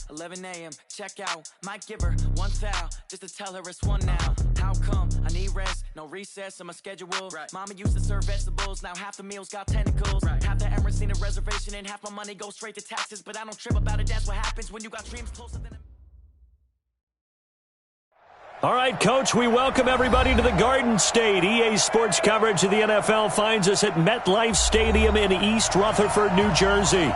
11 a.m. Check out. Might give her one foul just to tell her it's one now. How come? I need rest. No recess on my schedule. Right. Mama used to serve vegetables. Now half the meals got tentacles. Right. Half the Emirates need a reservation and half my money goes straight to taxes. But I don't trip about it. That's what happens when you got dreams closer than... All right, Coach, we welcome everybody to the Garden State. EA Sports coverage of the NFL finds us at MetLife Stadium in East Rutherford, New Jersey.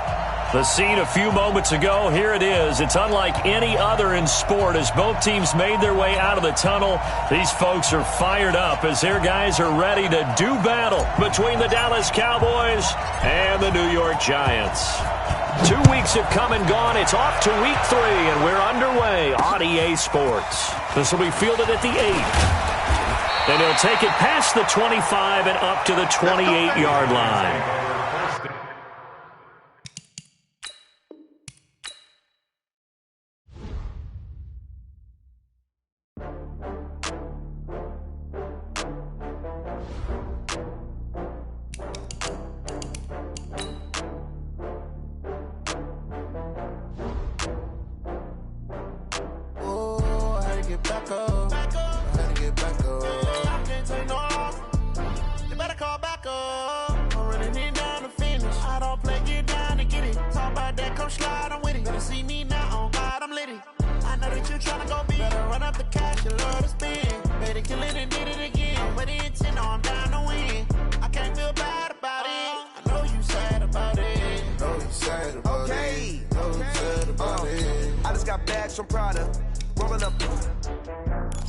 The scene a few moments ago, here it is. It's unlike any other in sport as both teams made their way out of the tunnel. These folks are fired up as their guys are ready to do battle between the Dallas Cowboys and the New York Giants. 2 weeks have come and gone. It's off to week 3, and we're underway on EA Sports. This will be fielded at the 8. And he'll take it past the 25 and up to the 28-yard line.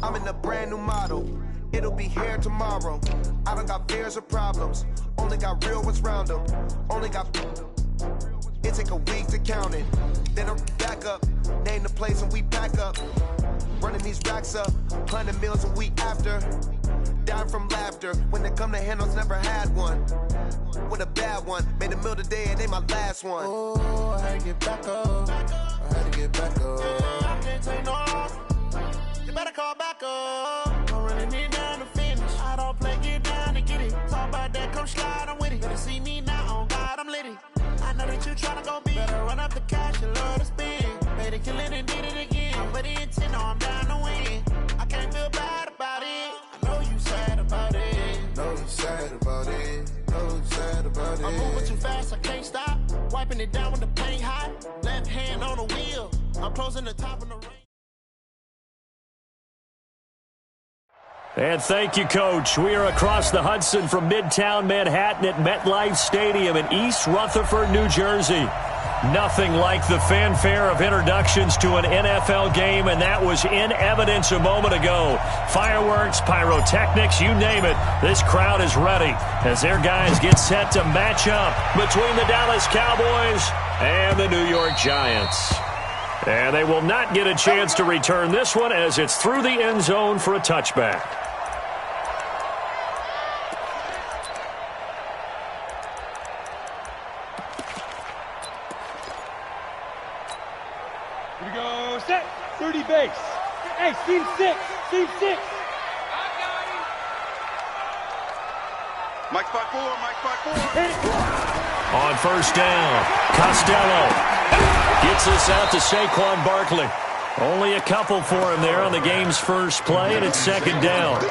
I'm in a brand new model. It'll be here tomorrow. I don't got fears or problems. Only got real ones round them. Only got... It take a week to count it. Then I'm back up. Name the place and we pack up. Running these racks up. 100 meals a week after. Dying from laughter. When they come to handles, never had one. With a bad one. Made a meal today and they my last one. Oh, I had to get back up. I had to get back up. I can't take no off. You better call back up. I'm running it down to finish. I don't play, get down to get it. Talk about that, come slide, I'm with it. Better see me now, on God, I'm litty. I know that you tryna go big. Better run up the cash and love to spend. Made it, kill it, and did it again. I'm with the intent, no, I'm down to win. I can't feel bad about it. I know you sad about it. Know you sad about it. Know you sad about it. I'm moving too fast, I can't stop. Wiping it down with the paint hot. Left hand on the wheel. I'm closing the top of the ring. And thank you, Coach. We are across the Hudson from Midtown Manhattan at MetLife Stadium in East Rutherford, New Jersey. Nothing like the fanfare of introductions to an NFL game, and that was in evidence a moment ago. Fireworks, pyrotechnics, you name it. This crowd is ready as their guys get set to match up between the Dallas Cowboys and the New York Giants. And they will not get a chance to return this one as it's through the end zone for a touchback. Here we go, set, 30 base. Hey, team 6, team 6. Mike spot 4, Mike spot 4. On first down, Costello gets us out to Saquon Barkley. Only a couple for him there on the game's first play, and it's second down.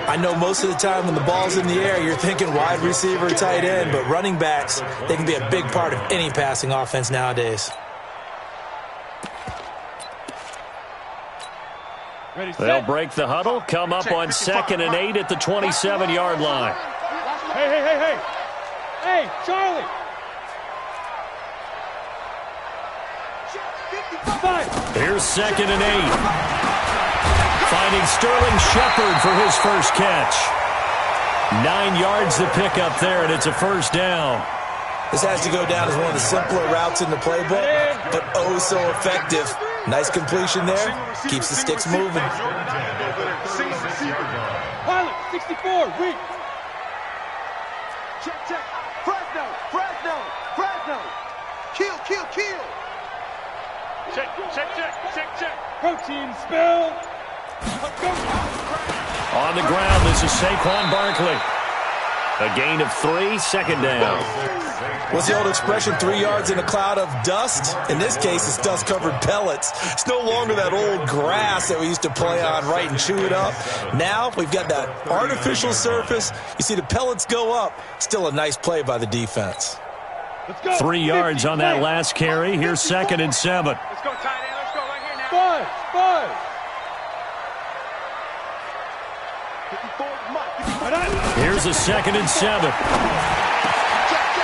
I know most of the time when the ball's in the air, you're thinking wide receiver, tight end, but running backs, they can be a big part of any passing offense nowadays. They'll break the huddle, come up on 2nd and 8 at the 27-yard line. Hey. Hey, Charlie. Here's 2nd and 8. Finding Sterling Shepard for his first catch. 9 yards to pick up there, and it's a first down. This has to go down as one of the simpler routes in the playbook, but oh so effective. Nice completion there. Keeps the sticks moving. Pilot, 64, reach. Check. Fresno. Kill. Check. Protein spill. On the ground, this is Saquon Barkley. A gain of 3, second down. What's the old expression, 3 yards in a cloud of dust? In this case, it's dust-covered pellets. It's no longer that old grass that we used to play on, right, and chew it up. Now we've got that artificial surface. You see the pellets go up. Still a nice play by the defense. 3 yards on that last carry. Here's 2nd and 7. Let's go, tight end. Let's go right here now. 5. Here's a 2nd and 7.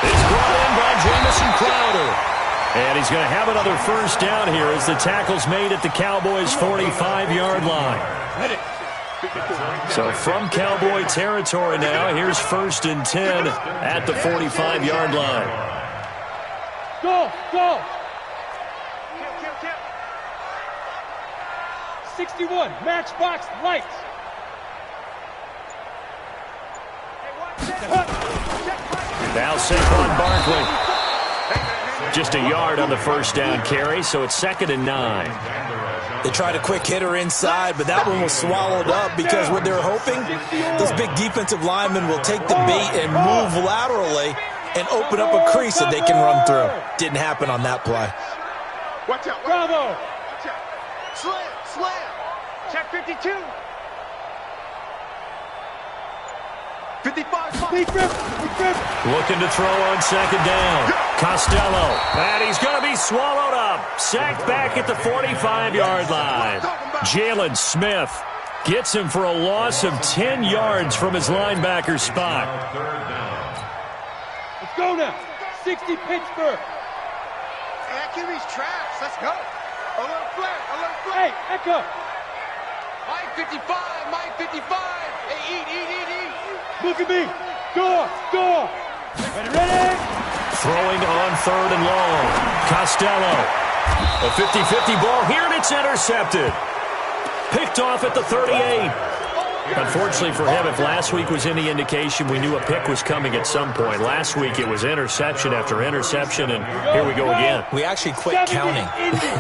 It's brought in by Jamison Crowder. And he's going to have another first down here as the tackle's made at the Cowboys' 45-yard line. So from Cowboy territory now, here's 1st and 10 at the 45-yard line. Go. 61, matchbox lights. Now Saquon Barkley. Just a yard on the first down carry, so it's 2nd and 9. They tried a quick hitter inside, but that one was swallowed up because what they're hoping, those big defensive linemen will take the bait and move laterally and open up a crease that they can run through. Didn't happen on that play. Watch out. Bravo. Watch out. Slam. Check 52. 55. Looking to throw on 2nd down. Costello. And he's going to be swallowed up. Sacked back at the 45-yard line. Jalen Smith gets him for a loss of 10 yards from his linebacker spot. Let's go now. 60 Pittsburgh. Acura's traps. Let's go. A little flat. Hey, Echo. Mike 55. Hey, eat. Look at me. Go. Ready. Throwing on 3rd and long. Costello. A 50-50 ball here, and it's intercepted. Picked off at the 38. Unfortunately for him, if last week was any indication, we knew a pick was coming at some point. Last week it was interception after interception, and here we go again. We actually quit counting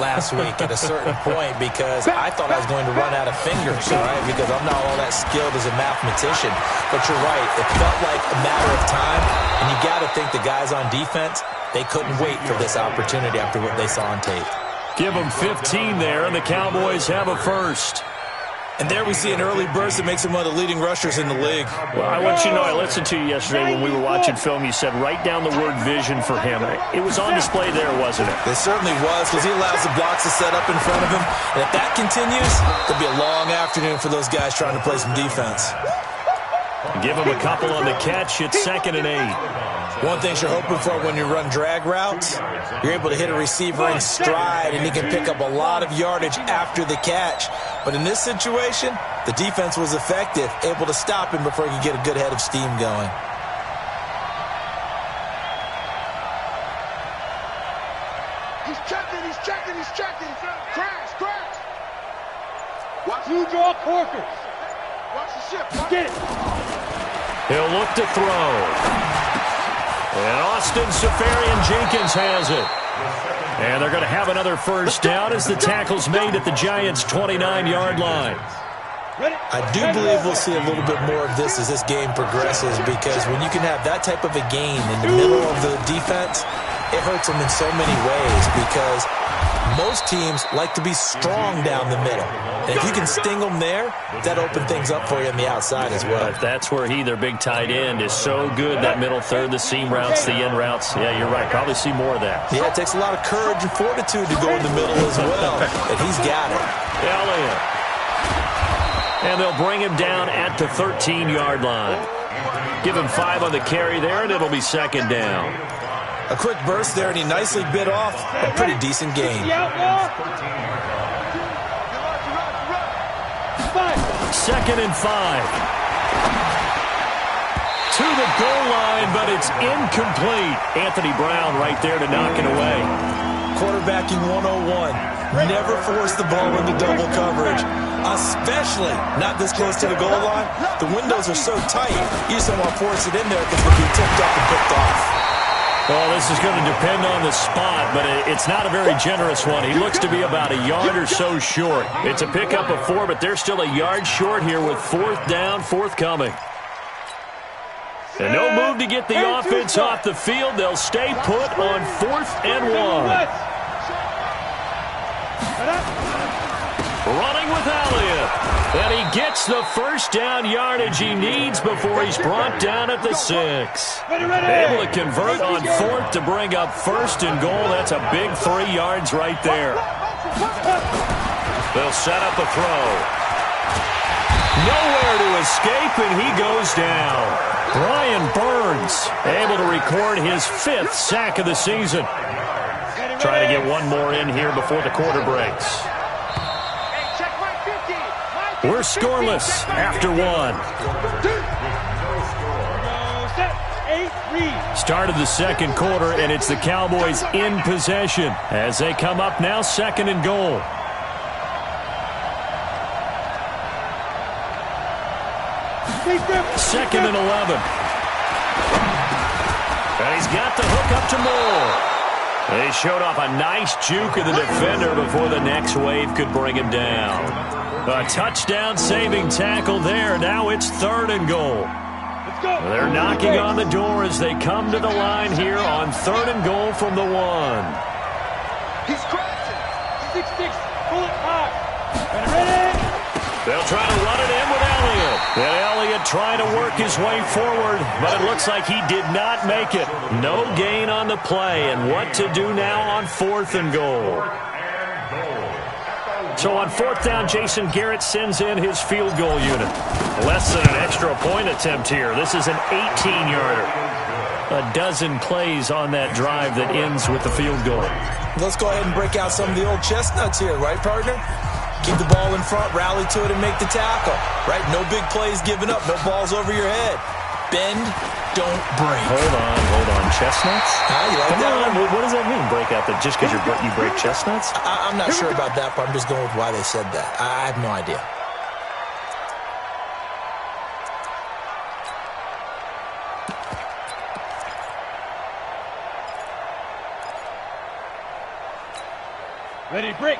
last week at a certain point because I thought I was going to run out of fingers, right? Because I'm not all that skilled as a mathematician. But you're right. It felt like a matter of time, and you got to think the guys on defense, they couldn't wait for this opportunity after what they saw on tape. Give them 15 there, and the Cowboys have a first. And there we see an early burst that makes him one of the leading rushers in the league. Well, I want you to know, I listened to you yesterday when we were watching film. You said write down the word vision for him. It was on display there, wasn't it? It certainly was, because he allows the blocks to set up in front of him. And if that continues, it'll be a long afternoon for those guys trying to play some defense. Give him a couple on the catch. It's 2nd and 8. One thing you're hoping for when you run drag routes, you're able to hit a receiver in stride, and he can pick up a lot of yardage after the catch. But in this situation, the defense was effective, able to stop him before he could get a good head of steam going. He's checking. Crash. Watch. Two draw corkers. Watch the shift. Get it. He'll look to throw. And Austin Safarian-Jenkins has it. And they're going to have another first down as the tackle's made at the Giants' 29-yard line. I do believe we'll see a little bit more of this as this game progresses, because when you can have that type of a gain in the middle of the defense, it hurts them in so many ways, because most teams like to be strong down the middle. And if you can sting them there, that opens things up for you on the outside as well. But that's where their big tight end, is so good, that middle third, the seam routes, the in routes. Yeah, you're right. Probably see more of that. Yeah, it takes a lot of courage and fortitude to go in the middle as well. And he's got it. Elliott. And they'll bring him down at the 13-yard line. Give him 5 on the carry there, and it'll be 2nd down. A quick burst there, and he nicely bit off a pretty decent gain. 2nd and 5. To the goal line, but it's incomplete. Anthony Brown right there to knock it away. Quarterbacking 101. Never force the ball into double coverage, especially not this close to the goal line. The windows are so tight, you just don't want to force it in there because it'll be tipped up and picked off. Well, this is going to depend on the spot, but it's not a very generous one. He looks to be about a yard or so short. It's a pickup of 4, but they're still a yard short here with 4th down, forthcoming. And no move to get the offense off the field. They'll stay put on 4th and 1. Running with Elliott. And he gets the first down yardage he needs before he's brought down at the 6. Able to convert on 4th to bring up 1st and goal. That's a big 3 yards right there. They'll set up a throw. Nowhere to escape, and he goes down. Brian Burns able to record his 5th sack of the season. Trying to get one more in here before the quarter breaks. We're scoreless after 1. Start of the second quarter, and it's the Cowboys in possession as they come up now 2nd and goal. Second and 11. And he's got the hook up to Moore. They showed off a nice juke of the defender before the next wave could bring him down. A touchdown-saving tackle there. Now it's 3rd and goal. They're knocking on the door as they come to the line here on 3rd and goal from the 1. He's crashing. 6-6, pull it high. Ready? They'll try to run it in with Elliott. And Elliott trying to work his way forward, but it looks like he did not make it. No gain on the play, and what to do now on 4th and goal. So on 4th down, Jason Garrett sends in his field goal unit. Less than an extra point attempt here. This is an 18-yarder. A dozen plays on that drive that ends with the field goal. Let's go ahead and break out some of the old chestnuts here, right, partner? Keep the ball in front, rally to it, and make the tackle. Right? No big plays given up, no balls over your head. Bend, don't break. Hold on. Chestnuts? You like that one? What does that mean, break out? That just because you break chestnuts? I'm not sure about that, but I'm just going with why they said that. I have no idea.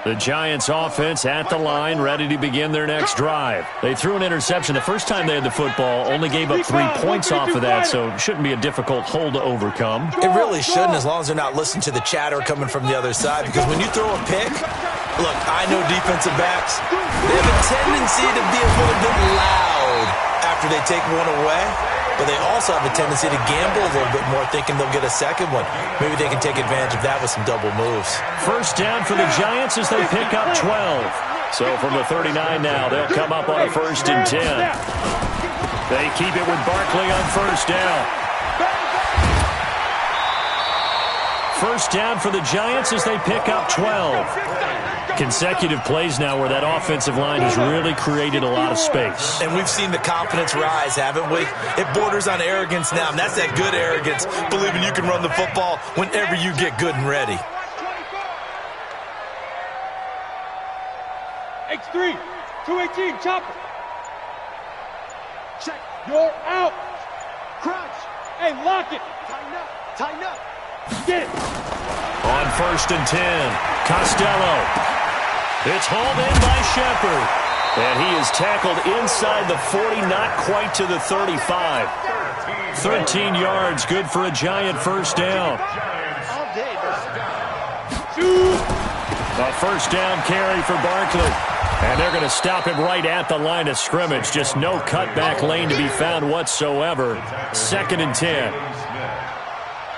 The Giants offense at the line, ready to begin their next drive. They threw an interception the first time they had the football, only gave up 3 points off of that, so it shouldn't be a difficult hole to overcome. It really shouldn't, as long as they're not listening to the chatter coming from the other side, because when you throw a pick, look, I know defensive backs, they have a tendency to be a little bit loud after they take one away. But they also have a tendency to gamble a little bit more, thinking they'll get a second one. Maybe they can take advantage of that with some double moves. First down for the Giants as they pick up 12. So from the 39 now, they'll come up on a 1st and 10. They keep it with Barkley on 1st down. First down for the Giants as they pick up 12. Consecutive plays now where that offensive line has really created a lot of space. And we've seen the confidence rise, haven't we? It borders on arrogance now, and that's that good arrogance, believing you can run the football whenever you get good and ready. X3, 218, chopper. Check. You're out. Crunch. Hey, lock it. Tighten up. Tighten up. Get it. On 1st and 10, Costello. It's hauled in by Shepard. And he is tackled inside the 40, not quite to the 35. 13 yards, good for a Giant first down. A first down carry for Barkley. And they're going to stop him right at the line of scrimmage. Just no cutback lane to be found whatsoever. 2nd and 10.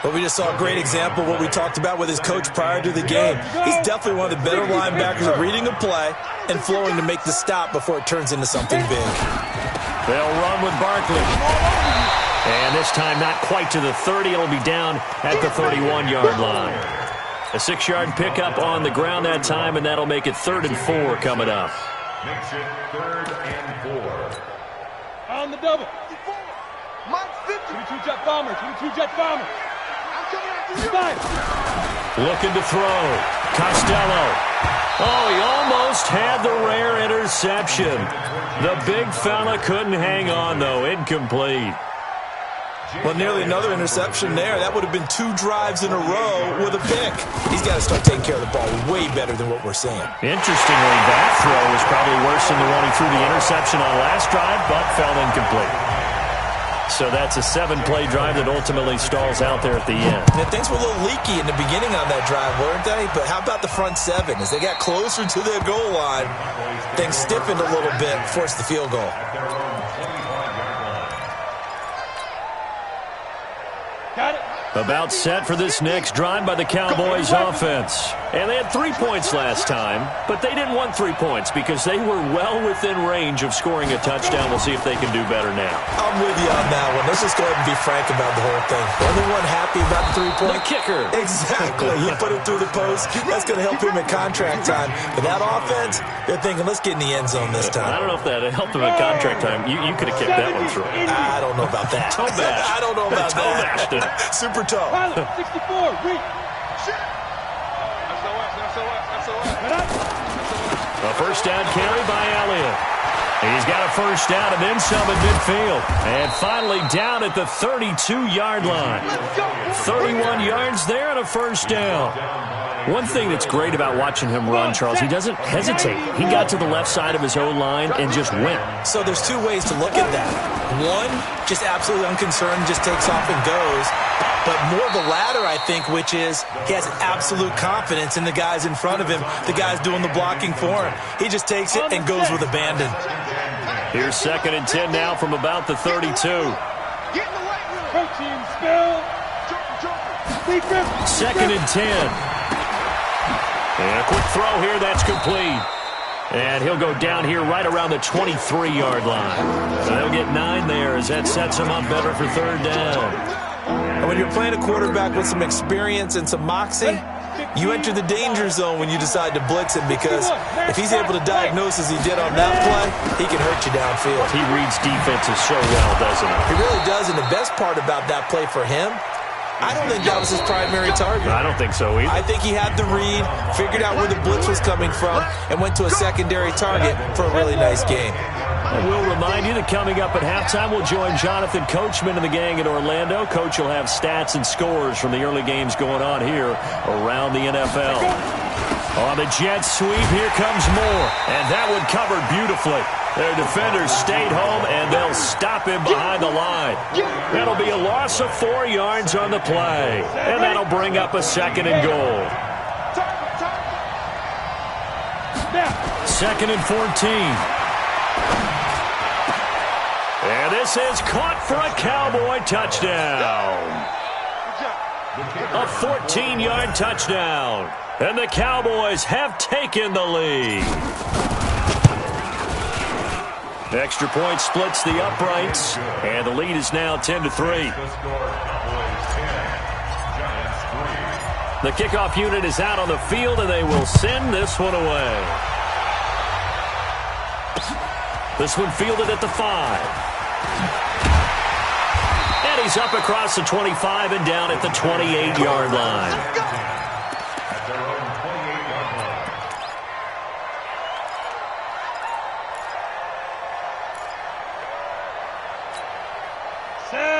Well, we just saw a great example of what we talked about with his coach prior to the game. He's definitely one of the better linebackers at reading a play and flowing to make the stop before it turns into something big. They'll run with Barkley. And this time not quite to the 30. It'll be down at the 31-yard line. A 6-yard pickup on the ground that time, and that'll make it 3rd and 4 coming up. Makes it 3rd and 4. On the double. Mike 50. 22 jet bomber. 22 jet bomber. Looking to throw. Costello. Oh, he almost had the rare interception. The big fella couldn't hang on, though. Incomplete. Well, nearly another interception there. That would have been 2 drives in a row with a pick. He's got to start taking care of the ball way better than what we're seeing. Interestingly, that throw was probably worse than the one he threw the interception on last drive, but fell incomplete. So that's a 7-play drive that ultimately stalls out there at the end. And things were a little leaky in the beginning on that drive, weren't they? But how about the front 7? As they got closer to their goal line, things stiffened a little bit, forced the field goal. Got it. About set for this next drive by the Cowboys offense. And they had 3 points last time, but they didn't want 3 points because they were well within range of scoring a touchdown. We'll see if they can do better now. I'm with you on that one. Let's just go ahead and be frank about the whole thing. Anyone happy about the 3-point? The kicker. Exactly. He put it through the post. That's going to help him in contract time. But that offense, they're thinking, let's get in the end zone this time. I don't know if that helped him in contract time. You could have kicked that one through. I don't know about that. Toe bash. I don't know about Toe bashed it. that. Super toe. Pilot, 64, reach. A first down carry by Elliott. He's got a first down and then some at midfield. And finally down at the 32-yard line. 31 yards there and a first down. One thing that's great about watching him run, Charles, he doesn't hesitate. He got to the left side of his own line and just went. So there's 2 ways to look at that. One, just absolutely unconcerned, just takes off and goes. But more the latter, I think, which is he has absolute confidence in the guys in front of him, the guys doing the blocking for him. He just takes it and goes with abandon. Here's 2nd and 10 now from about the 32. Protein spill. 2nd and 10. And a quick throw here, that's complete. And he'll go down here right around the 23-yard line. So they'll get 9 there as that sets him up better for 3rd down. And when you're playing a quarterback with some experience and some moxie, you enter the danger zone when you decide to blitz him, because if he's able to diagnose as he did on that play, he can hurt you downfield. He reads defenses so well, doesn't he? He really does, and the best part about that play for him, I don't think that was his primary target. I don't think so either. I think he had the read, figured out where the blitz was coming from, and went to a secondary target for a really nice game. And we'll remind you that coming up at halftime, we'll join Jonathan Coachman and the gang in Orlando. Coach will have stats and scores from the early games going on here around the NFL. On the jet sweep, here comes Moore. And that one covered beautifully. Their defenders stayed home, and they'll stop him behind the line. That'll be a loss of 4 yards on the play. And that'll bring up a 2nd and goal. 2nd and 14. And this is caught for a Cowboy touchdown. A 14-yard touchdown. And the Cowboys have taken the lead. Extra point splits the uprights. And the lead is now 10-3. The kickoff unit is out on the field, and they will send this one away. This one fielded at the 5. And he's up across the 25 and down at the 28-yard line.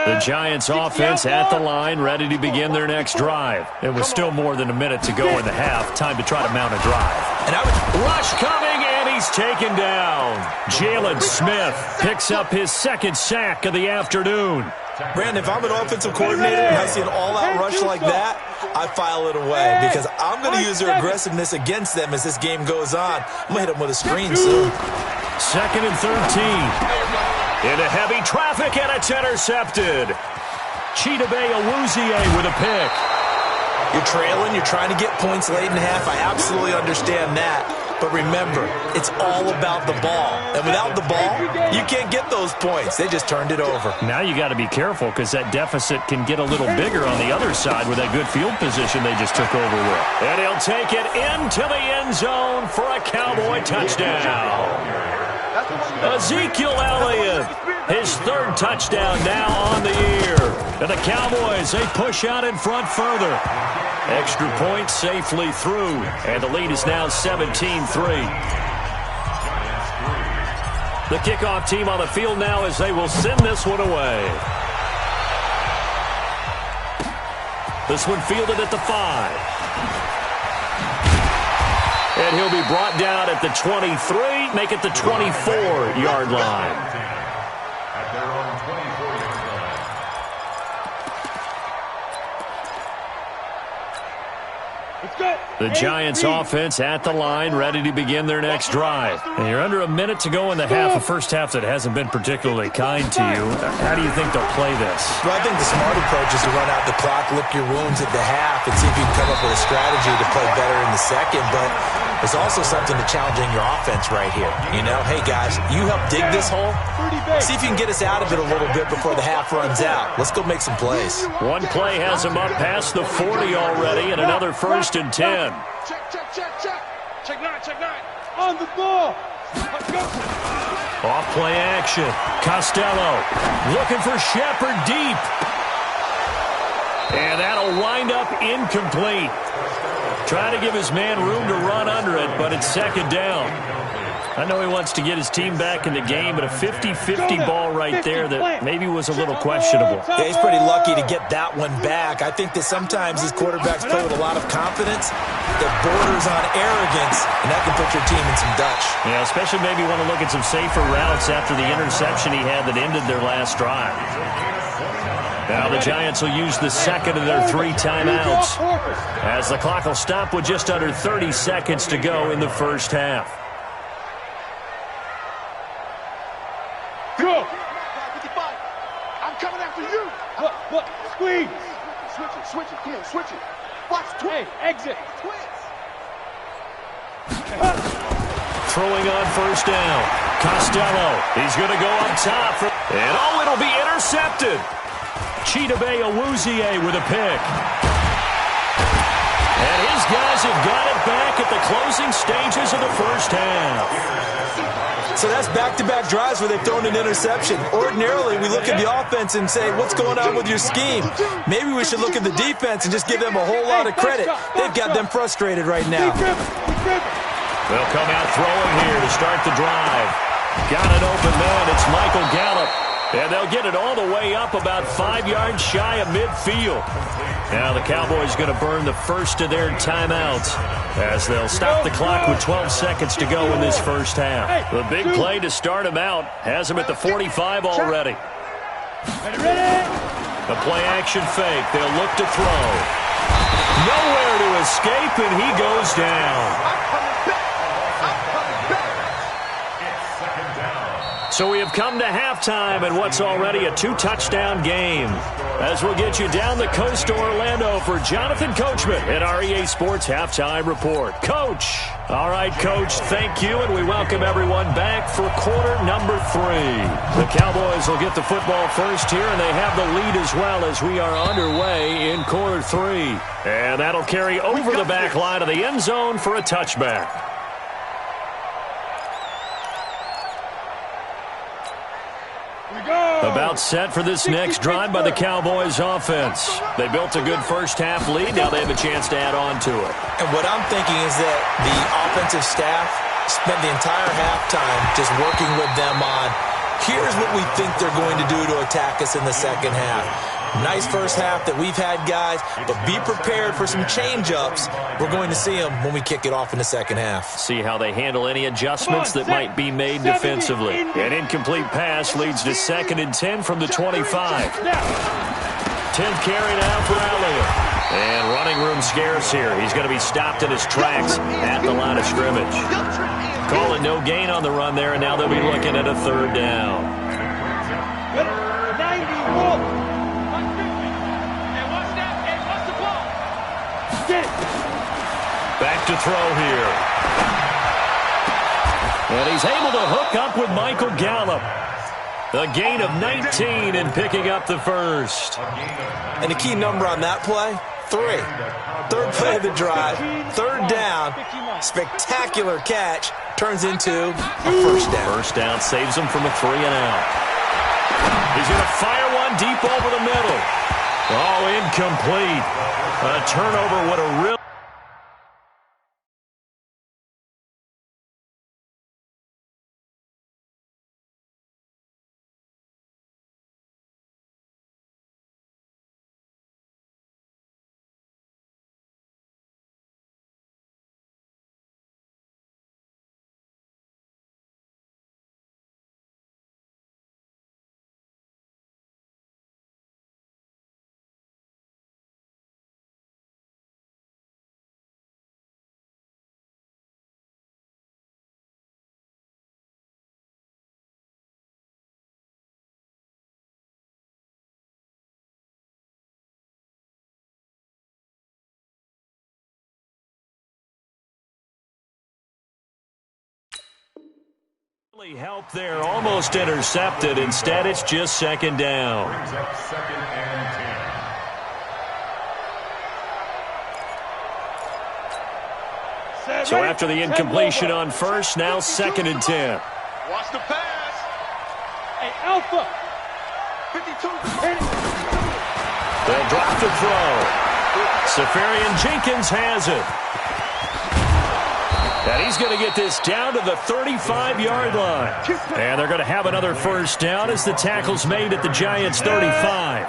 The Giants offense at the line, ready to begin their next drive. It was still more than a minute to go in the half. Time to try to mount a drive. And rush coming, and he's taken down. Jalen Smith picks up his 2nd sack of the afternoon. Brandon, if I'm an offensive coordinator and I see an all-out rush like that, I file it away, because I'm going to use their aggressiveness against them as this game goes on. I'm going to hit them with a screen soon. 2nd and 13. Into heavy traffic, and it's intercepted. Chidobe Awuzie with a pick. You're trailing, you're trying to get points late in the half. I absolutely understand that. But remember, it's all about the ball. And without the ball, you can't get those points. They just turned it over. Now you got to be careful, because that deficit can get a little bigger on the other side with that good field position they just took over with. And he'll take it into the end zone for a Cowboy touchdown. Ezekiel Elliott, his 3rd touchdown now on the year. And the Cowboys, they push out in front further. Extra point safely through, and the lead is now 17-3. The kickoff team on the field now as they will send this one away. This one fielded at the 5. And he'll be brought down at the 23, make it the 24-yard line. The Giants offense at the line, ready to begin their next drive. And you're under a minute to go in the half, a first half that hasn't been particularly kind to you. How do you think they'll play this? Well, I think the smart approach is to run out the clock, lick your wounds at the half, and see if you can come up with a strategy to play better in the second. But there's also something to challenging your offense right here. You know, hey, guys, you help dig this hole. See if you can get us out of it a little bit before the half runs out. Let's go make some plays. One play has them up past the 40 already, and another 1st and 10. Check. Check 9. On the ball. Let's go. Off play action. Costello looking for Shepard deep. And that'll wind up incomplete. Trying to give his man room to run under it, but it's 2nd down. I know he wants to get his team back in the game, but a 50-50 ball right there that maybe was a little questionable. Yeah, he's pretty lucky to get that one back. I think that sometimes these quarterbacks play with a lot of confidence that borders on arrogance, and that can put your team in some Dutch. Yeah, especially maybe want to look at some safer routes after the interception he had that ended their last drive. Now the Giants will use the second of their 3 timeouts as the clock will stop with just under 30 seconds to go in the first half. Go. 55. I'm coming after you. Look. Squeeze. Switch it, Ken. Switch it. Watch twins. Hey, exit. Twins. Throwing on 1st down. Costello. He's going to go up top. And it'll be intercepted. Chidobe Awuzie with a pick. And his guys have got it back at the closing stages of the first half. So that's back-to-back drives where they've thrown an interception. Ordinarily, we look at the offense and say, what's going on with your scheme? Maybe we should look at the defense and just give them a whole lot of credit. They've got them frustrated right now. They'll come out throwing here to start the drive. Got an open man. It's Michael Gallup. And they'll get it all the way up about 5 yards shy of midfield. Now the Cowboys going to burn the first of their timeouts as they'll stop the clock with 12 seconds to go in this first half. The big play to start him out has him at the 45 already. The play action fake. They'll look to throw. Nowhere to escape, and he goes down. So we have come to halftime in what's already a 2-touchdown game. As we'll get you down the coast to Orlando for Jonathan Coachman at our EA Sports Halftime Report. Coach. All right, Coach, thank you, and we welcome everyone back for quarter number 3. The Cowboys will get the football first here, and they have the lead as well as we are underway in quarter 3. And that'll carry over the back line of the end zone for a touchback. About set for this next drive by the Cowboys offense. They built a good first half lead. Now they have a chance to add on to it. And what I'm thinking is that the offensive staff spent the entire halftime just working with them on, here's what we think they're going to do to attack us in the second half. Nice first half that we've had, guys, but be prepared for some change-ups. We're going to see them when we kick it off in the second half. See how they handle any adjustments that might be made defensively. An incomplete pass leads to 2nd and 10 from the 25. 10th carry now for Elliott. And running room scarce here. He's going to be stopped in his tracks at the line of scrimmage. Calling no gain on the run there, and now they'll be looking at a 3rd down. 91. Back to throw here. And he's able to hook up with Michael Gallup. A gain of 19 and picking up the first. And the key number on that play, 3. 3rd play of the drive, 3rd down, spectacular catch, turns into a first down. First down saves him from a 3 and out. He's going to fire one deep over the middle. Oh, incomplete. A turnover would have really Help there, almost intercepted. Instead, it's just second down. Brings up 2nd and 10. So after the incompletion on first, now 2nd and 10. Watch the pass. Hey, Alpha. 52. They'll drop the throw. Safarian Jenkins has it. And he's going to get this down to the 35-yard line. And they're going to have another first down as the tackle's made at the Giants' 35.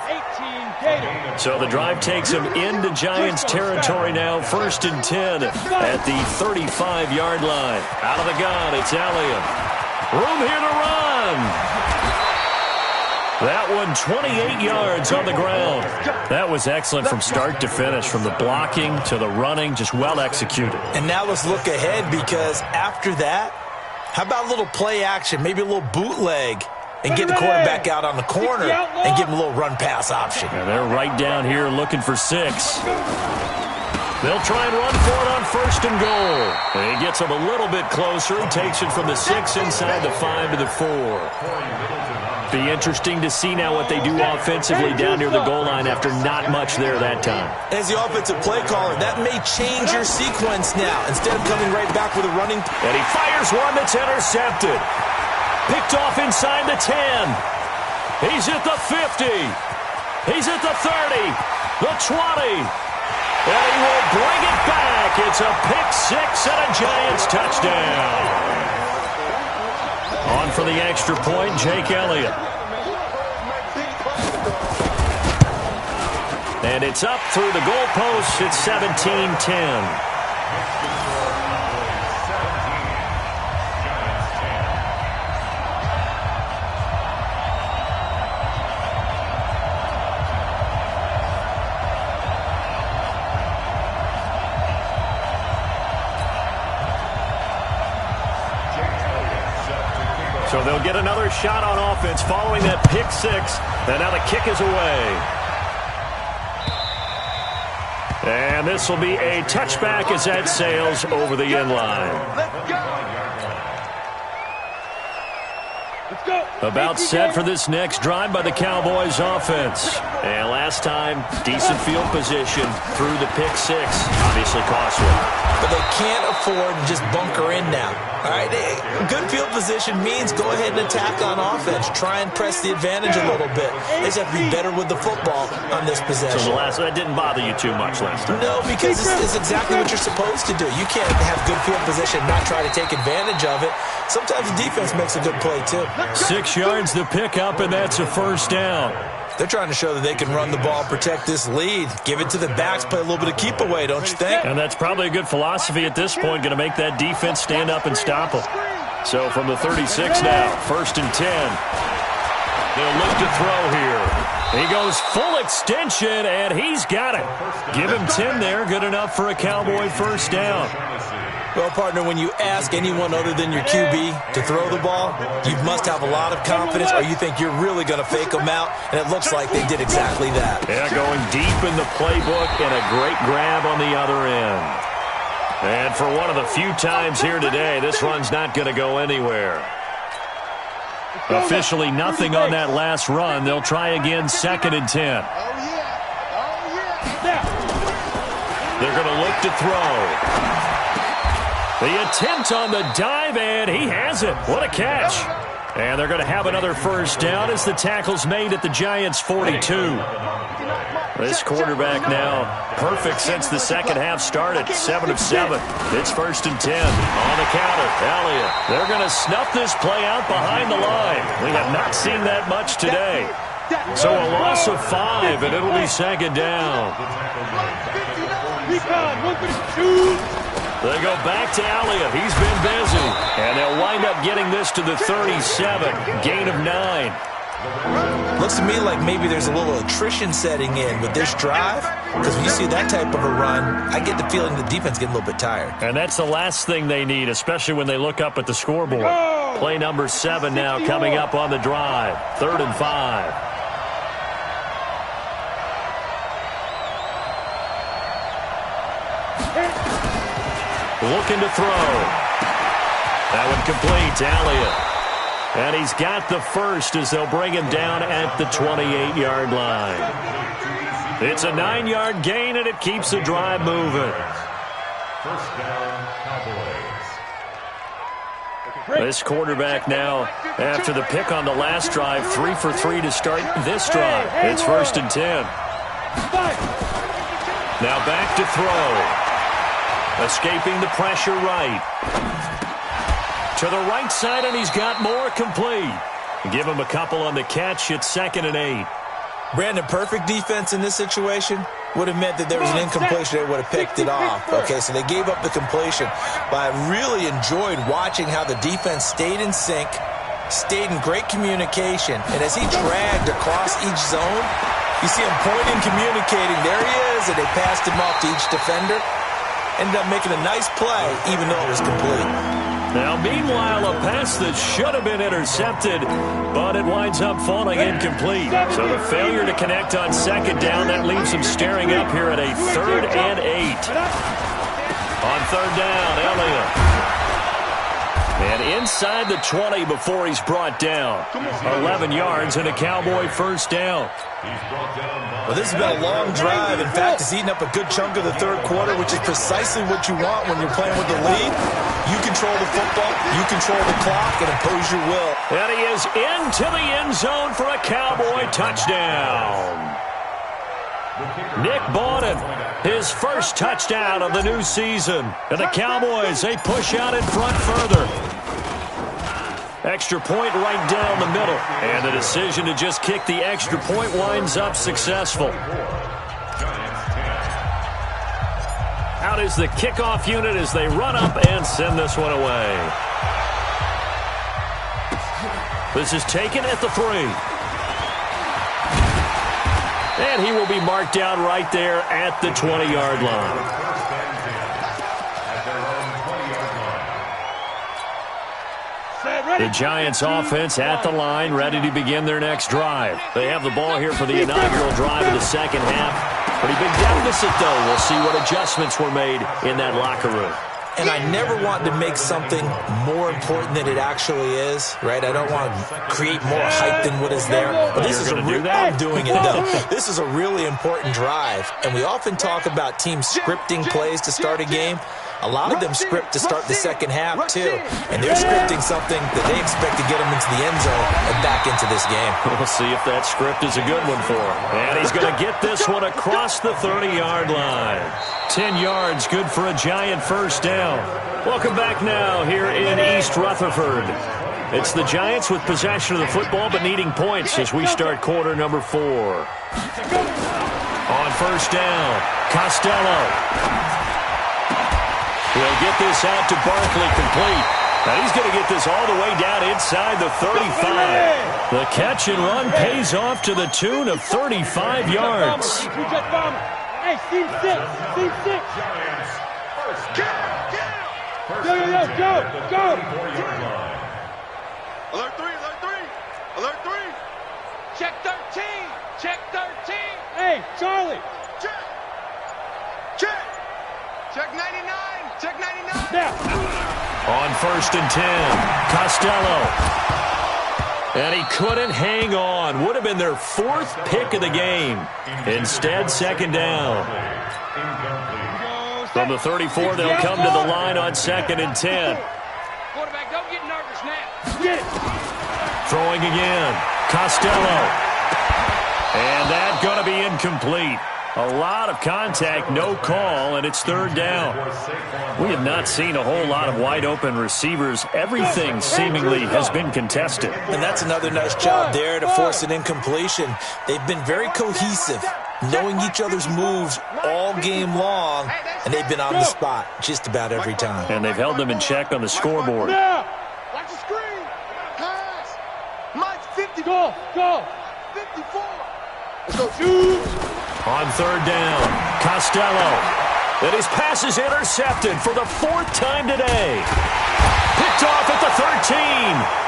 So the drive takes them into Giants territory now, 1st and 10 at the 35-yard line. Out of the gun, it's Elliott. Room here to run. That one 28 yards on the ground. That was excellent from start to finish, from the blocking to the running, just well executed. And now let's look ahead, because after that, how about a little play action, maybe a little bootleg, and get the quarterback out on the corner and give him a little run-pass option. And they're right down here looking for 6. They'll try and run for it on 1st and goal. And he gets them a little bit closer. He takes it from the 6 inside the 5 to the 4. Be interesting to see now what they do offensively down near the goal line after not much there that time. As the offensive play caller, that may change your sequence now. Instead of coming right back with a running. And he fires one that's intercepted. Picked off inside the 10. He's at the 50. He's at the 30. The 20. And he will bring it back. It's a pick 6 and a Giants touchdown. On for the extra point, Jake Elliott. And it's up through the goalposts. It's 17-10. So they'll get another shot on offense following that pick 6. And now the kick is away. And this will be a touchback as that sails over the end line. About set for this next drive by the Cowboys offense. And last time, decent field position through the pick 6. Obviously costly. But they can't afford to just bunker in now. All right, good field position means go ahead and attack on offense. Try and press the advantage a little bit. They just have to be better with the football on this possession. So that didn't bother you too much last time? No, because it's exactly what you're supposed to do. You can't have good field position and not try to take advantage of it. Sometimes the defense makes a good play, too. 6 yards the pickup, and that's a first down. They're trying to show that they can run the ball, protect this lead. Give it to the backs, play a little bit of keep away, don't you think? And that's probably a good philosophy at this point, going to make that defense stand up and stop them. So from the 36 now, 1st and 10. They'll look to throw here. He goes full extension, and he's got it. Give him 10 there, good enough for a Cowboy first down. Well, partner, when you ask anyone other than your QB to throw the ball, you must have a lot of confidence, or you think you're really going to fake them out, and it looks like they did exactly that. Yeah, going deep in the playbook, and a great grab on the other end. And for one of the few times here today, this run's not going to go anywhere. Officially nothing on that last run. They'll try again, 2nd and 10. They're going to look to throw. The attempt on the dive, and he has it. What a catch. And they're going to have another first down as the tackle's made at the Giants' 42. This quarterback now perfect since the second half started. 7 of 7. It's 1st and 10. On the counter, Elliott. They're going to snuff this play out behind the line. We have not seen that much today. So a loss of 5, and it'll be 2nd down. They go back to Elliott. He's been busy. And they'll wind up getting this to the 37. Gain of 9. Looks to me like maybe there's a little attrition setting in with this drive. Because when you see that type of a run, I get the feeling the defense getting a little bit tired. And that's the last thing they need, especially when they look up at the scoreboard. Play number 7 now coming up on the drive. 3rd and 5. Looking to throw. That one complete to Elliott. And he's got the first as they'll bring him down at the 28-yard line. It's a 9-yard gain, and it keeps the drive moving. First down, Cowboys. This quarterback now, after the pick on the last drive, 3 for 3 to start this drive. It's 1st and 10. Now back to throw. Escaping the pressure right. To the right side, and he's got more complete. Give him a couple on the catch. It's 2nd and 8. Brandon, perfect defense in this situation would have meant that there was an incompletion. They would have picked it off. Okay, so they gave up the completion. But I really enjoyed watching how the defense stayed in sync, stayed in great communication. And as he dragged across each zone, you see him pointing, communicating. There he is, and they passed him off to each defender. Ended up making a nice play, even though it was complete. Now, meanwhile, a pass that should have been intercepted, but it winds up falling incomplete. So the failure to connect on 2nd down, that leaves him staring up here at a 3rd and 8. On 3rd down, Elliott. And inside the 20 before he's brought down. 11 yards and a Cowboy first down. Well, this has been a long drive. In fact, it's eaten up a good chunk of the 3rd quarter, which is precisely what you want when you're playing with the lead. You control the football, you control the clock, and impose your will. And he is into the end zone for a Cowboy touchdown. Nick Bawden, his first touchdown of the new season. And the Cowboys, they push out in front further. Extra point right down the middle. And the decision to just kick the extra point winds up successful. Out is the kickoff unit as they run up and send this one away. This is taken at the 3. And he will be marked down right there at the 20-yard line. The Giants offense at the line, ready to begin their next drive. They have the ball here for the inaugural drive of the second half. Pretty big deficit, though. We'll see what adjustments were made in that locker room. And I never want to make something more important than it actually is, right? I don't want to create more hype than what is there. But this is I'm doing it, though. This is a really important drive. And we often talk about teams scripting plays to start a game. A lot of them script to start the second half, too. And they're scripting something that they expect to get them into the end zone and back into this game. We'll see if that script is a good one for him. And he's going to get this one across the 30-yard line. 10 yards, good for a Giant first down. Welcome back now here in East Rutherford. It's the Giants with possession of the football but needing points as we start quarter number 4. On first down, Costello. He'll get this out to Barkley complete. Now he's going to get this all the way down inside the 35. The catch and run pays off to the tune of 35 yards. Hey, team 6. Team 6. Go. Alert 3, alert 3. Alert 3. Check 13. Check 13. Hey, Charlie. Check. Check. Check 99. Check 99. Now. On first and 10, Costello. And he couldn't hang on. Would have been their 4th pick of the game. Instead, second down. From the 34, they'll come to the line on 2nd and 10. Quarterback, don't get nervous now. Get it. Throwing again, Costello. And that's going to be incomplete. A lot of contact, no call, and it's 3rd down. We have not seen a whole lot of wide-open receivers. Everything seemingly has been contested. And that's another nice job there to force an incompletion. They've been very cohesive, knowing each other's moves all game long, and they've been on the spot just about every time. And they've held them in check on the scoreboard. Now. Watch the screen. Pass. Mike's 50. Go. 54. Let's go. Shoot. On 3rd down, Costello. And his pass is intercepted for the 4th time today. Picked off at the 13.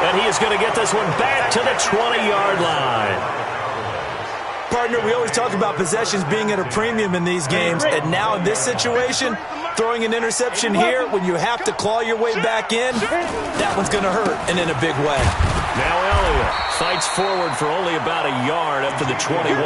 And he is going to get this one back to the 20-yard line. Partner, we always talk about possessions being at a premium in these games. And now in this situation, throwing an interception here when you have to claw your way back in, that one's going to hurt, and in a big way. Now Elliott fights forward for only about a yard up to the 21.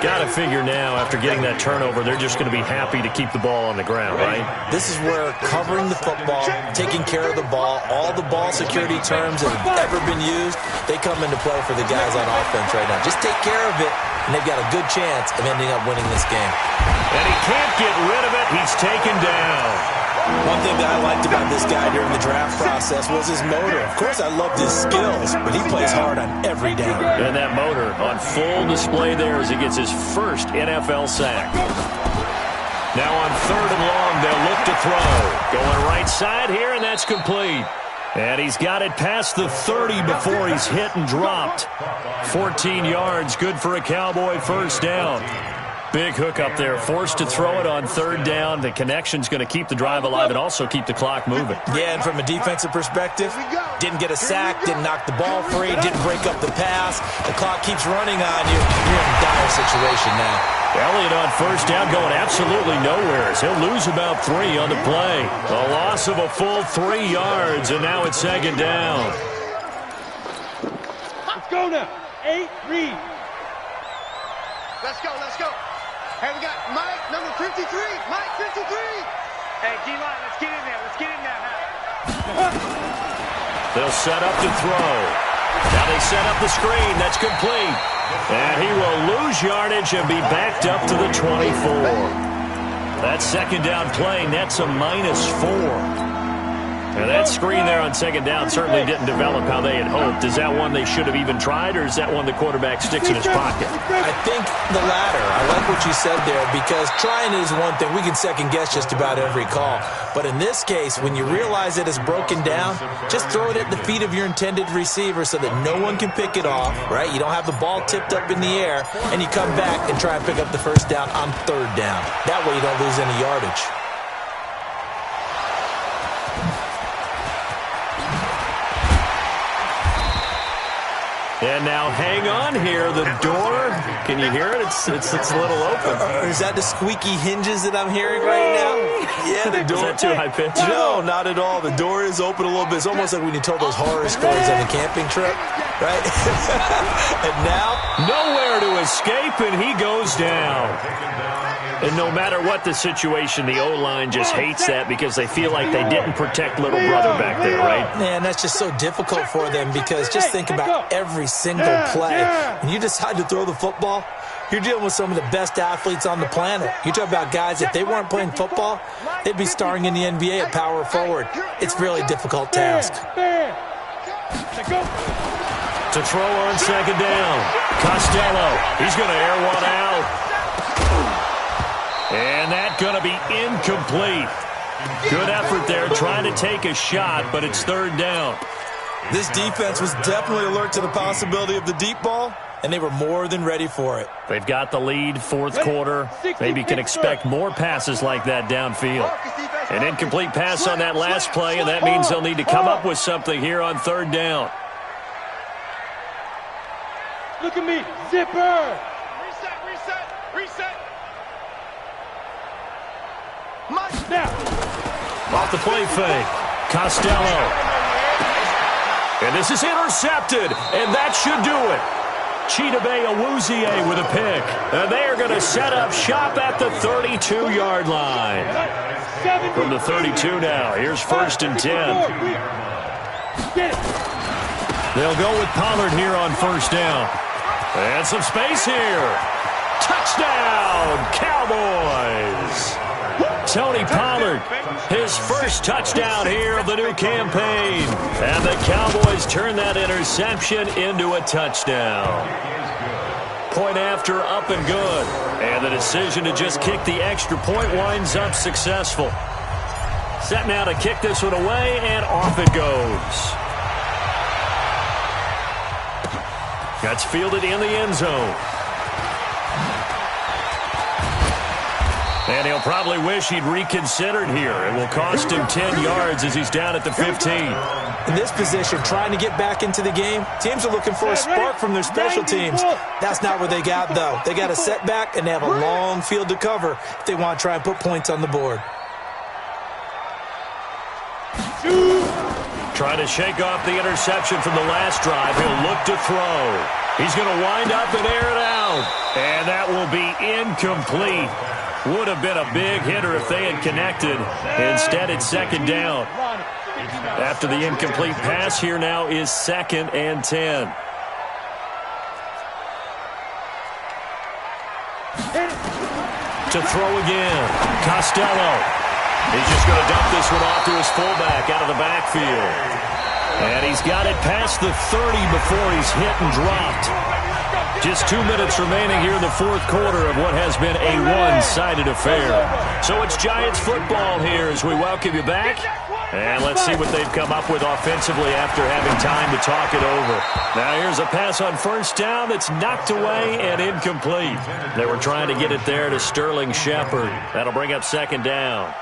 Got to figure now, after getting that turnover, they're just going to be happy to keep the ball on the ground, right? This is where covering the football, taking care of the ball, all the ball security terms that have ever been used, they come into play for the guys on offense right now. Just take care of it, and they've got a good chance of ending up winning this game. And he can't get rid of it. He's taken down. One thing that I liked about this guy during the draft process was his motor. Of course, I loved his skills, but he plays hard on every down. And that motor on full display there as he gets his first NFL sack. Now on 3rd and long, they'll look to throw. Going right side here, and that's complete. And he's got it past the 30 before he's hit and dropped. 14 yards, good for a Cowboy first down. Big hook up there, forced to throw it on 3rd down. The connection's going to keep the drive alive and also keep the clock moving. Yeah, and from a defensive perspective, didn't get a sack, didn't knock the ball free, didn't break up the pass. The clock keeps running on you. You're in a dire situation now. Elliott on 1st down going absolutely nowhere. He'll lose about 3 on the play. A loss of a full 3 yards, and now it's 2nd down. Let's go now. 8, read. Let's go, let's go. Hey, we got Mike, number 53. Mike, 53. Hey, D-line, let's get in there. Let's get in there, man. They'll set up to throw. Now they set up the screen. That's complete. And he will lose yardage and be backed up to the 24. That 2nd down play nets a -4. And that screen there on 2nd down certainly didn't develop how they had hoped. Is that one they should have even tried, or is that one the quarterback sticks in his pocket? I think the latter. I like what you said there, because trying is one thing. We can second-guess just about every call. But in this case, when you realize it is broken down, just throw it at the feet of your intended receiver so that no one can pick it off, right? You don't have the ball tipped up in the air, and you come back and try and pick up the 1st down on 3rd down. That way you don't lose any yardage. And now hang on here. The door, can you hear it? It's a little open. Is that the squeaky hinges that I'm hearing right now? Yeah, the door. Is that too high pitched? No, not at all. The door is open a little bit. It's almost like when you told those horror stories on the camping trip, right? And now, nowhere to escape, and he goes down. And no matter what the situation, the O-line just hates that because they feel like they didn't protect little brother back there, right? Man, that's just so difficult for them, because just think about every single play. When you decide to throw the football, you're dealing with some of the best athletes on the planet. You talk about guys, if they weren't playing football, they'd be starring in the NBA at power forward. It's a really difficult task. To throw on 2nd down. Costello, he's going to air one out. And that's going to be incomplete. Good effort there, trying to take a shot, but it's 3rd down. This defense was definitely alert to the possibility of the deep ball, and they were more than ready for it. They've got the lead, 4th quarter. Maybe can expect more passes like that downfield. An incomplete pass on that last play, and that means they'll need to come up with something here on 3rd down. Look at me, zipper. Reset, reset, reset. Now. Off the play fake. Costello. And this is intercepted, and that should do it. Chidobe Awuzie with a pick. And they are going to set up shop at the 32-yard line. From the 32 now, here's 1st and 10. They'll go with Pollard here on 1st down. And some space here. Touchdown, Cowboys. Tony Pollard, his first touchdown here of the new campaign. And the Cowboys turn that interception into a touchdown. Point after, up and good. And the decision to just kick the extra point winds up successful. Set now to kick this one away, and off it goes. That's fielded in the end zone. And he'll probably wish he'd reconsidered here. It will cost him 10 yards as he's down at the 15. In this position, trying to get back into the game, teams are looking for a spark from their special teams. That's not what they got, though. They got a setback, and they have a long field to cover if they want to try and put points on the board. Trying to shake off the interception from the last drive. He'll look to throw. He's going to wind up and air it out. And that will be incomplete. Would have been a big hitter if they had connected. Instead, it's second down. After the incomplete pass, here now is 2nd and 10. To throw again. Costello. He's just going to dump this one off to his fullback out of the backfield. And he's got it past the 30 before he's hit and dropped. Just 2 minutes remaining here in the fourth quarter of what has been a one-sided affair. So it's Giants football here as we welcome you back. And let's see what they've come up with offensively after having time to talk it over. Now here's a pass on first down that's knocked away and incomplete. They were trying to get it there to Sterling Shepard. That'll bring up second down.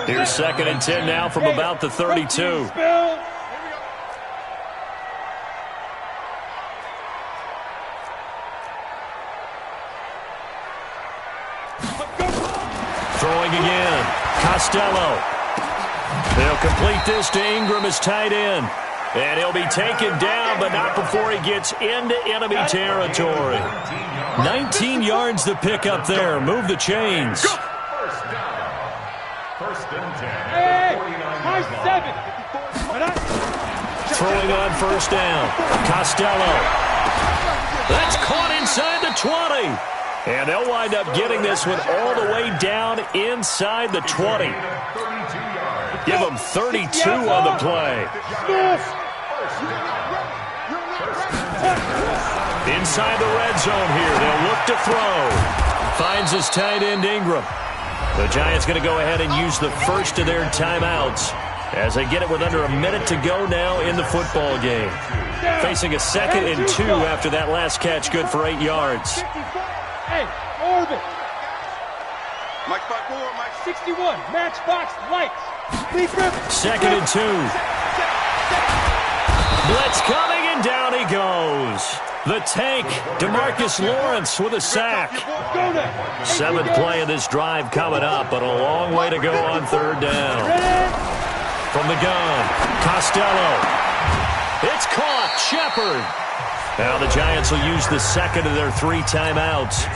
Here's 2nd and 10 now from about the 32. Throwing again. Costello. They'll complete this to Ingram as tight end. And he'll be taken down, but not before he gets into enemy territory. 19 yards to pick up there. Move the chains. First and 10. Hey, high 7. Throwing on first down. Costello. That's caught inside the 20. And they'll wind up getting this one all the way down inside the 20. Give them 32 on the play. Inside the red zone here. They'll look to throw. Finds his tight end Ingram. The Giants going to go ahead and use the first of their timeouts as they get it with under a minute to go now in the football game. Facing a 2nd and 2 after that last catch, good for 8 yards. Hey, Orbit. Mike 5-4, Mike 61, matchbox lights. 2nd and 2. Blitz coming, and down he goes. The tank, DeMarcus Lawrence with a sack. 7th play of this drive coming up, but a long way to go on third down. From the gun, Costello. It's caught, Shepard. Now the Giants will use the 2nd of their 3 timeouts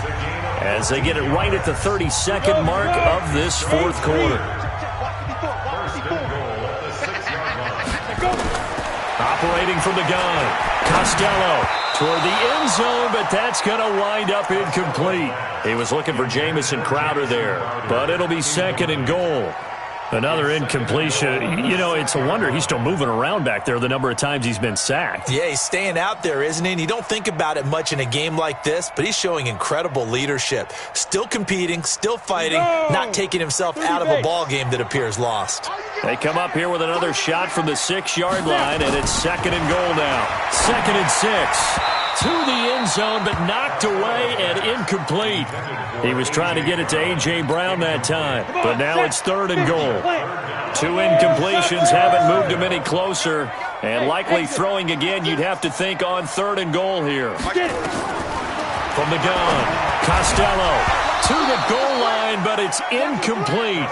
as they get it right at the 32nd mark of this fourth quarter. Operating from the gun, Costello toward the end zone, but that's going to wind up incomplete. He was looking for Jamison Crowder there, but it'll be 2nd and goal. Another incompletion. You know, it's a wonder he's still moving around back there the number of times he's been sacked. Yeah, he's staying out there, isn't he? And you don't think about it much in a game like this, but he's showing incredible leadership. Still competing, still fighting, not taking himself out of a ball game that appears lost. They come up here with another shot from the 6-yard line, and it's 2nd and goal now. 2nd and 6. To the end zone, but knocked away and incomplete. He was trying to get it to A.J. Brown that time, but now it's 3rd and goal. 2 incompletions haven't moved him any closer, and likely throwing again, you'd have to think on 3rd and goal here. From the gun, Costello to the goal line, but it's incomplete.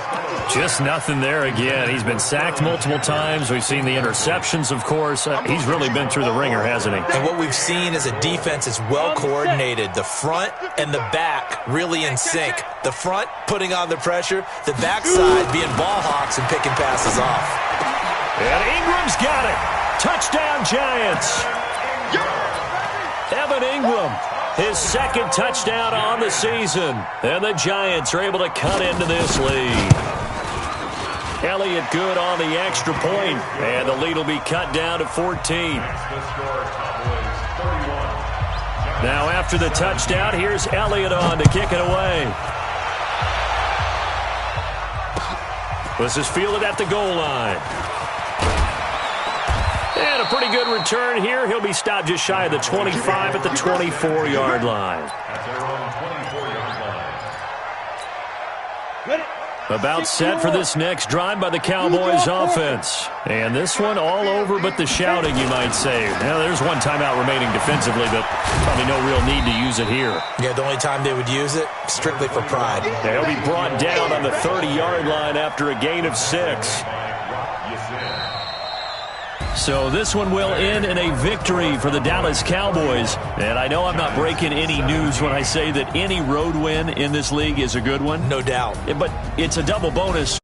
Just nothing there again. He's been sacked multiple times. We've seen the interceptions, of course. He's really been through the ringer, hasn't he? And what we've seen is a defense is well coordinated. The front and the back really in sync. The front putting on the pressure, the backside being ball hawks and picking passes off. And Ingram's got it. Touchdown, Giants. Evan Ingram, his 2nd touchdown on the season. And the Giants are able to cut into this lead. Elliott good on the extra point, and the lead will be cut down to 14. Now after the touchdown, here's Elliott on to kick it away. This is fielded at the goal line. And a pretty good return here. He'll be stopped just shy of the 25 at the 24-yard line. About set for this next drive by the Cowboys offense. And this one all over but the shouting, you might say. Now, there's one timeout remaining defensively, but probably no real need to use it here. Yeah, the only time they would use it, strictly for pride. They'll be brought down on the 30-yard line after a gain of 6. So this one will end in a victory for the Dallas Cowboys. And I know I'm not breaking any news when I say that any road win in this league is a good one. No doubt. But it's a double bonus